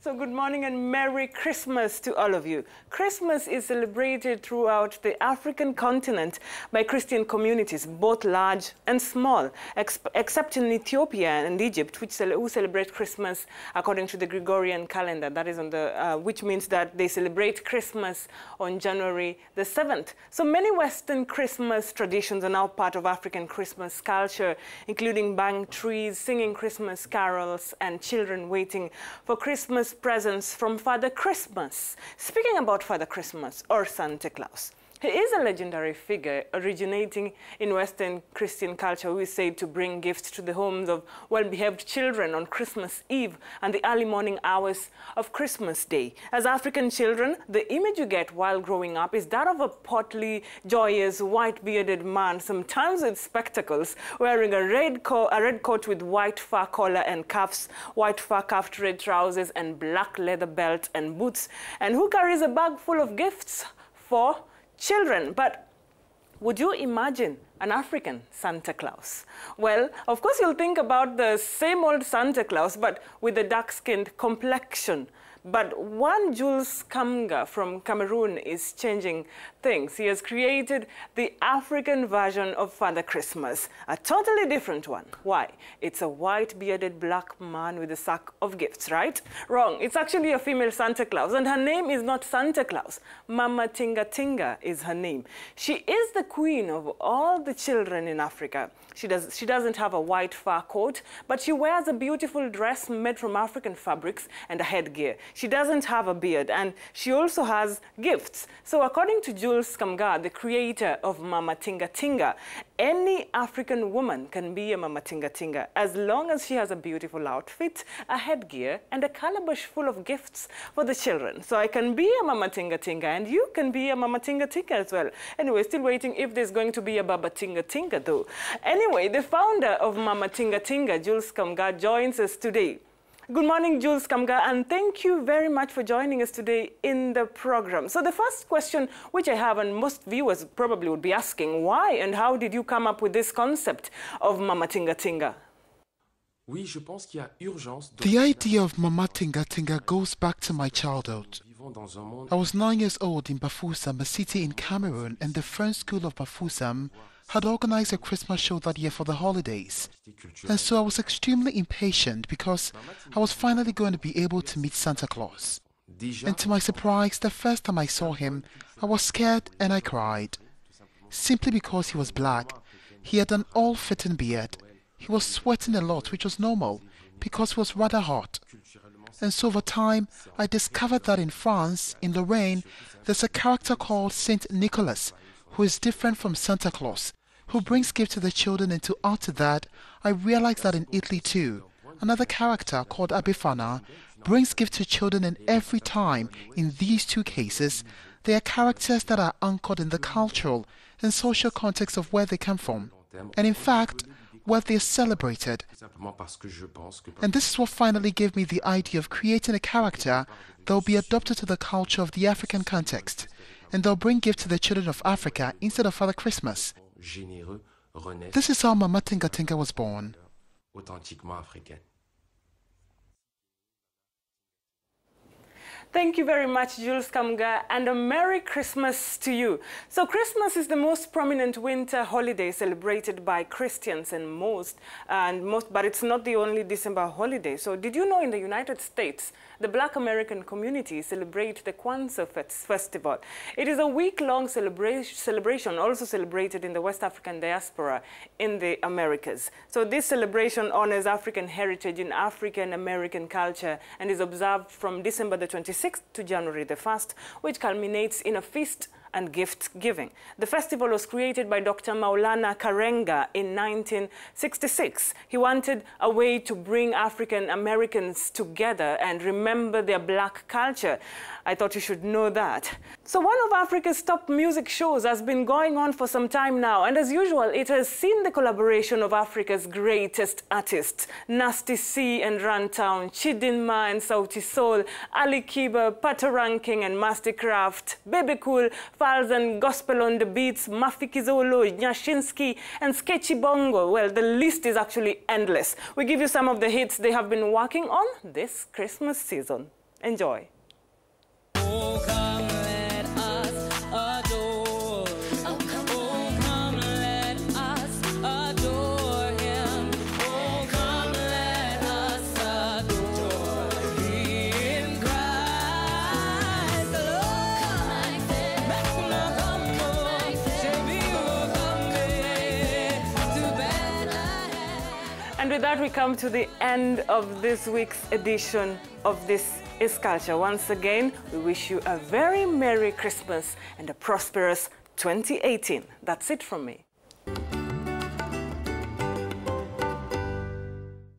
So good morning and Merry Christmas to all of you. Christmas is celebrated throughout the African continent by Christian communities, both large and small, except in Ethiopia and Egypt, who celebrate Christmas according to the Gregorian calendar. That is on the, which means that they celebrate Christmas on January the 7th. So many Western Christmas traditions are now part of African Christmas culture, including bang trees, singing Christmas carols, and children waiting for Christmas presents from Father Christmas. Speaking about Father Christmas, or Santa Claus, he is a legendary figure originating in Western Christian culture who is said to bring gifts to the homes of well-behaved children on Christmas Eve and the early morning hours of Christmas Day. As African children, the image you get while growing up is that of a portly, joyous, white-bearded man, sometimes with spectacles, wearing a red coat with white fur collar and cuffs, white fur cuffed red trousers and black leather belt and boots, and who carries a bag full of gifts for children. But would you imagine an African Santa Claus? Well, of course you'll think about the same old Santa Claus, but with a dark-skinned complexion. But one Jules Kamga from Cameroon is changing things. He has created the African version of Father Christmas, a totally different one. Why? It's a white-bearded black man with a sack of gifts, right? Wrong. It's actually a female Santa Claus, and her name is not Santa Claus. Mama Tinga Tinga is her name. She is the queen of all the children in Africa. She doesn't have a white fur coat, but she wears a beautiful dress made from African fabrics and a headgear. She doesn't have a beard, and she also has gifts. So according to Jules Kamga, the creator of Mama Tinga Tinga, any African woman can be a Mama Tinga Tinga as long as she has a beautiful outfit, a headgear, and a calabash full of gifts for the children. So I can be a Mama Tinga Tinga, and you can be a Mama Tinga Tinga as well. Anyway, still waiting if there's going to be a Baba Tinga Tinga though. Anyway, the founder of Mama Tinga Tinga, Jules Kamga, joins us today. Good morning, Jules Kamga, and thank you very much for joining us today in the program. So the first question which I have, and most viewers probably would be asking, why and how did you come up with this concept of Mama Tinga Tinga? The idea of Mama Tinga Tinga goes back to my childhood. I was 9 years old in Bafoussam, a city in Cameroon, and the French school of Bafoussam had organized a Christmas show that year for the holidays. And so I was extremely impatient because I was finally going to be able to meet Santa Claus. And to my surprise, the first time I saw him, I was scared and I cried. Simply because he was black, he had an all-fitting beard. He was sweating a lot, which was normal, because it was rather hot. And so over time, I discovered that in France, in Lorraine, there's a character called Saint Nicholas, who is different from Santa Claus, who brings gifts to the children, and to add to that, I realized that in Italy too, another character called Abifana brings gifts to children, and every time, in these two cases, they are characters that are anchored in the cultural and social context of where they come from, and in fact, where they are celebrated. And this is what finally gave me the idea of creating a character that will be adopted to the culture of the African context, and they'll bring gifts to the children of Africa instead of Father Christmas. This is how Mama Tinga Tinga was born. Thank you very much, Jules Kamga, and a Merry Christmas to you. So Christmas is the most prominent winter holiday celebrated by Christians but it's not the only December holiday. So did you know in the United States, the Black American community celebrate the Kwanzaa festival? It is a week-long celebration also celebrated in the West African diaspora in the Americas. So this celebration honors African heritage in African American culture and is observed from December the 26th to January the 1st, which culminates in a feast and gift giving. The festival was created by Dr. Maulana Karenga in 1966. He wanted a way to bring African Americans together and remember their black culture. I thought you should know that. So one of Africa's top music shows has been going on for some time now, and as usual, it has seen the collaboration of Africa's greatest artists, Nasty C and Runtown, Chidinma and Sauti Soul, Ali Kiba, Patoranking and Mastercraft, Baby Cool, Falz and Gospel on the Beats, Mafikizolo, Nyashinsky, and Sketchy Bongo. Well, the list is actually endless. We give you some of the hits they have been working on this Christmas season. Enjoy. Oh, come let us adore. Oh, come let us adore him. Oh, come let us adore in Christ the Lord. And with that, we come to the end of this week's edition of This is Culture. Once again, we wish you a very Merry Christmas and a prosperous 2018. That's it from me.